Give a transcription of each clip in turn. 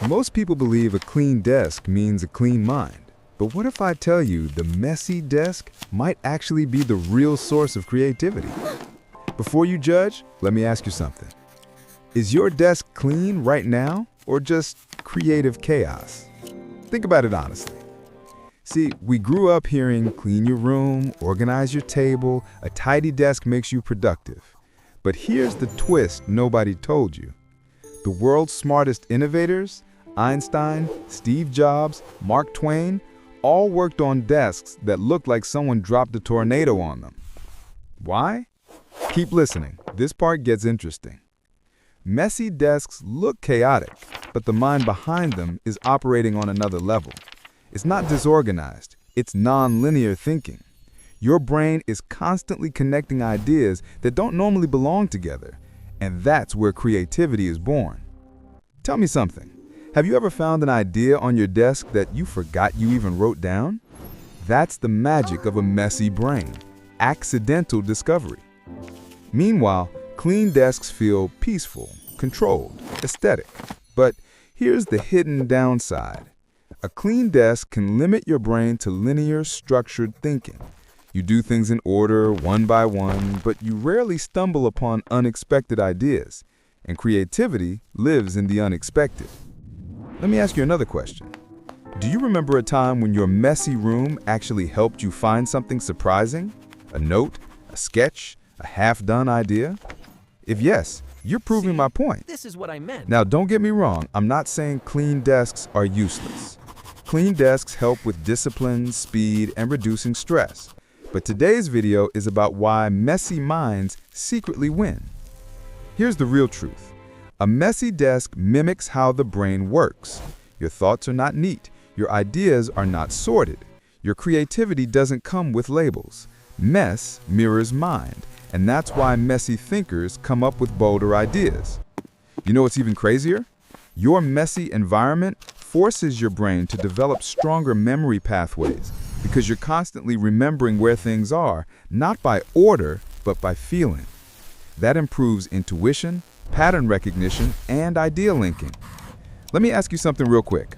Most people believe a clean desk means a clean mind. But what if I tell you the messy desk might actually be the real source of creativity? Before you judge, let me ask you something. Is your desk clean right now or just creative chaos? Think about it honestly. See, we grew up hearing clean your room, organize your table, a tidy desk makes you productive. But here's the twist nobody told you. The world's smartest innovators, Einstein, Steve Jobs, Mark Twain, all worked on desks that looked like someone dropped a tornado on them. Why? Keep listening. This part gets interesting. Messy desks look chaotic, but the mind behind them is operating on another level. It's not disorganized, it's non-linear thinking. Your brain is constantly connecting ideas that don't normally belong together, and that's where creativity is born. Tell me something. Have you ever found an idea on your desk that you forgot you even wrote down? That's the magic of a messy brain. Accidental discovery. Meanwhile, clean desks feel peaceful, controlled, aesthetic. But here's the hidden downside. A clean desk can limit your brain to linear, structured thinking. You do things in order, one by one, but you rarely stumble upon unexpected ideas. And creativity lives in the unexpected. Let me ask you another question. Do you remember a time when your messy room actually helped you find something surprising? A note, a sketch, a half-done idea? If yes, you're proving my point. This is what I meant. Now, don't get me wrong, I'm not saying clean desks are useless. Clean desks help with discipline, speed, and reducing stress. But today's video is about why messy minds secretly win. Here's the real truth. A messy desk mimics how the brain works. Your thoughts are not neat. Your ideas are not sorted. Your creativity doesn't come with labels. Mess mirrors mind, and that's why messy thinkers come up with bolder ideas. You know what's even crazier? Your messy environment forces your brain to develop stronger memory pathways because you're constantly remembering where things are, not by order, but by feeling. That improves intuition, pattern recognition, and idea linking. Let me ask you something real quick.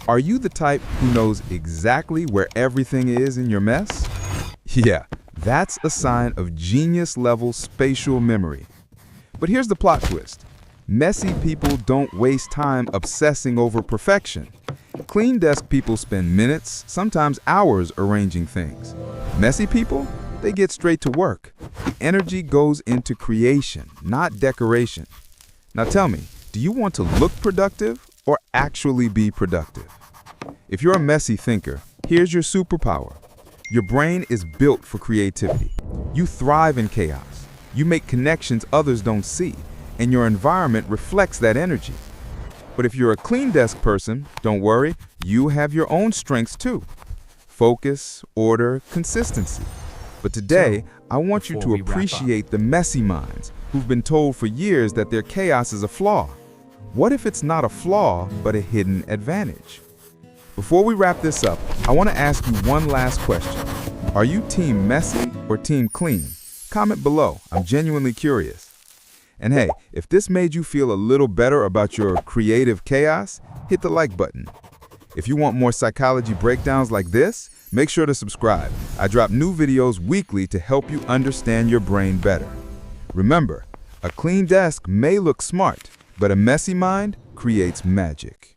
Are you the type who knows exactly where everything is in your mess? Yeah, that's a sign of genius-level spatial memory. But here's the plot twist. Messy people don't waste time obsessing over perfection. Clean desk people spend minutes, sometimes hours arranging things. Messy people? They get straight to work. The energy goes into creation, not decoration. Now tell me, do you want to look productive or actually be productive? If you're a messy thinker, here's your superpower. Your brain is built for creativity. You thrive in chaos. You make connections others don't see, and your environment reflects that energy. But if you're a clean desk person, don't worry, you have your own strengths too. Focus, order, consistency. But today, I want you to appreciate the messy minds who've been told for years that their chaos is a flaw. What if it's not a flaw, but a hidden advantage? Before we wrap this up, I want to ask you one last question. Are you team messy or team clean? Comment below. I'm genuinely curious. And hey, if this made you feel a little better about your creative chaos, hit the like button. If you want more psychology breakdowns like this, make sure to subscribe. I drop new videos weekly to help you understand your brain better. Remember, a clean desk may look smart, but a messy mind creates magic.